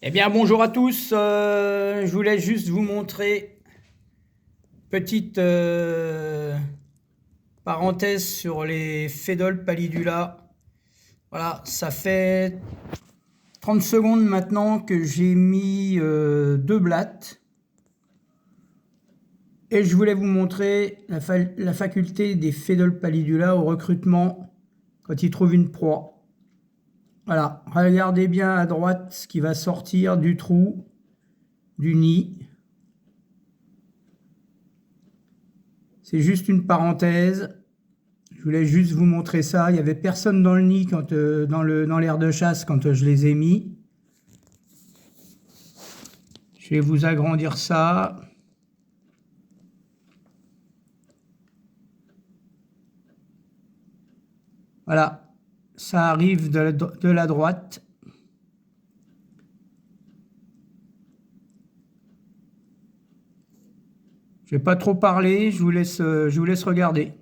Eh bien, bonjour à tous. Je voulais juste vous montrer petite parenthèse sur les Fedol pallidula. Voilà, ça fait 30 secondes maintenant que j'ai mis deux blattes et je voulais vous montrer la faculté des Fedol pallidula au recrutement quand ils trouvent une proie. Voilà, regardez bien à droite ce qui va sortir du trou, du nid. C'est juste une parenthèse. Je voulais juste vous montrer ça. Il n'y avait personne dans le nid dans l'aire de chasse quand je les ai mis. Je vais vous agrandir ça. Voilà, ça arrive de la droite. Je ne vais pas trop parler, je vous laisse regarder.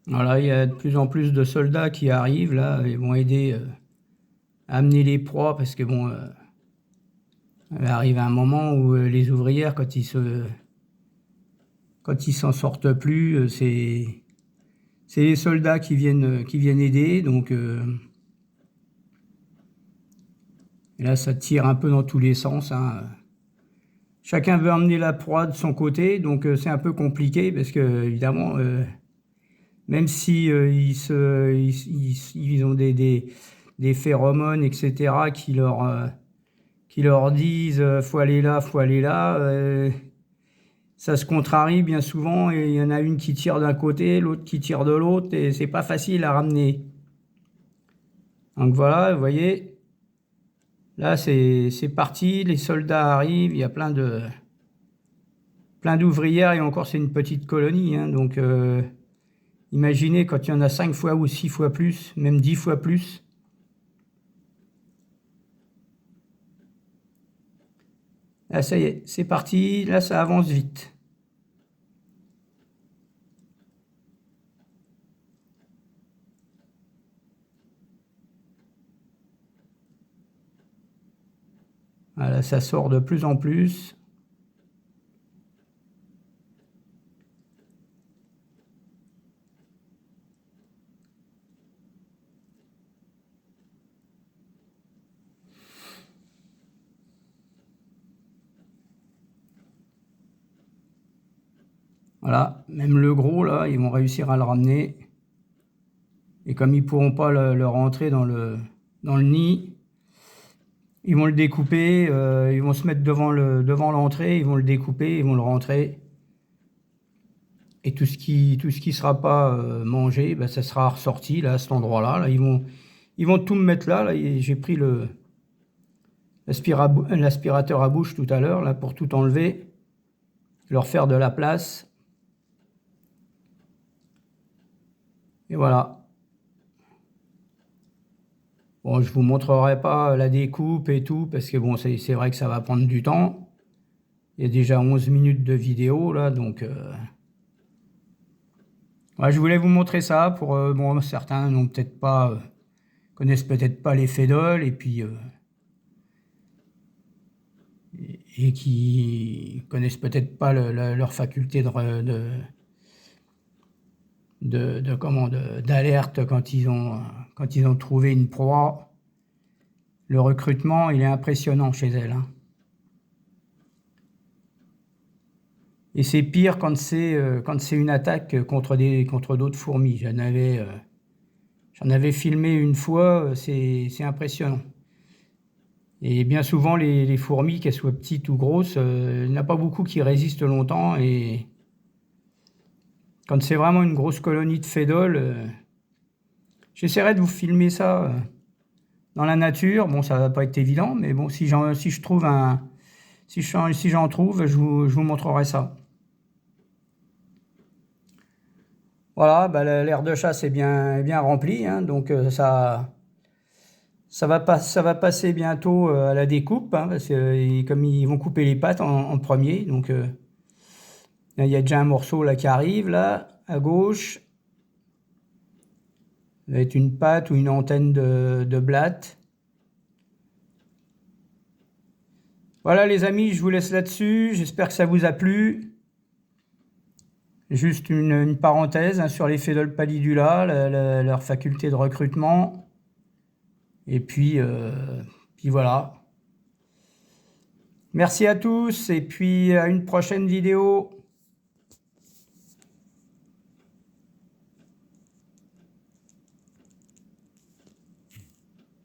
Voilà, il y a de plus en plus de soldats qui arrivent là, ils vont aider à amener les proies parce que bon, il arrive un moment où les ouvrières, quand ils s'en sortent plus, c'est les soldats qui viennent aider, donc et là ça tire un peu dans tous les sens, hein. Chacun veut emmener la proie de son côté, donc c'est un peu compliqué parce que évidemment, même si ils ont des phéromones, etc., qui leur disent faut aller là, faut aller là, ça se contrarie bien souvent et il y en a une qui tire d'un côté, l'autre qui tire de l'autre et c'est pas facile à ramener. Donc voilà, vous voyez, là c'est parti, les soldats arrivent, il y a plein d'ouvrières et encore c'est une petite colonie, hein, donc imaginez quand il y en a 5 fois ou 6 fois plus, même 10 fois plus. Là ça y est, c'est parti, là ça avance vite. Voilà, ça sort de plus en plus. Voilà, même le gros là, ils vont réussir à le ramener. Et comme ils pourront pas le rentrer dans le nid, ils vont le découper, ils vont se mettre devant l'entrée, ils vont le découper, ils vont le rentrer. Et tout ce qui sera pas mangé, ben, ça sera ressorti là, à cet endroit-là. Là, ils vont tout me mettre là. Là j'ai pris l'aspirateur à bouche tout à l'heure là pour tout enlever, leur faire de la place. Et voilà. Bon, je vous montrerai pas la découpe et tout, parce que bon, c'est vrai que ça va prendre du temps. Il y a déjà 11 minutes de vidéo, là, donc... Ouais, je voulais vous montrer ça, pour... bon, certains n'ont peut-être pas... connaissent peut-être pas les fédoles, et puis... et qui connaissent peut-être pas leur faculté d'alerte quand ils ont trouvé une proie. Le recrutement, il est impressionnant chez elles, hein. Et c'est pire quand c'est une attaque contre d'autres fourmis. J'en avais filmé une fois, c'est impressionnant. Et bien souvent, les fourmis, qu'elles soient petites ou grosses, il n'y en a pas beaucoup qui résistent longtemps. Et quand c'est vraiment une grosse colonie de fédoles, j'essaierai de vous filmer ça dans la nature. Bon, ça va pas être évident, mais bon, si j'en trouve, je vous montrerai ça. Voilà, bah, l'aire de chasse est bien remplie, hein, donc ça va passer bientôt à la découpe, hein, parce que comme ils vont couper les pattes en premier, donc il y a déjà un morceau là qui arrive, là, à gauche. Ça va être une patte ou une antenne de blatte. Voilà les amis, je vous laisse là-dessus, j'espère que ça vous a plu. Juste une parenthèse, hein, sur les Fédoles pallidula, leur faculté de recrutement. Et puis voilà. Merci à tous et puis à une prochaine vidéo.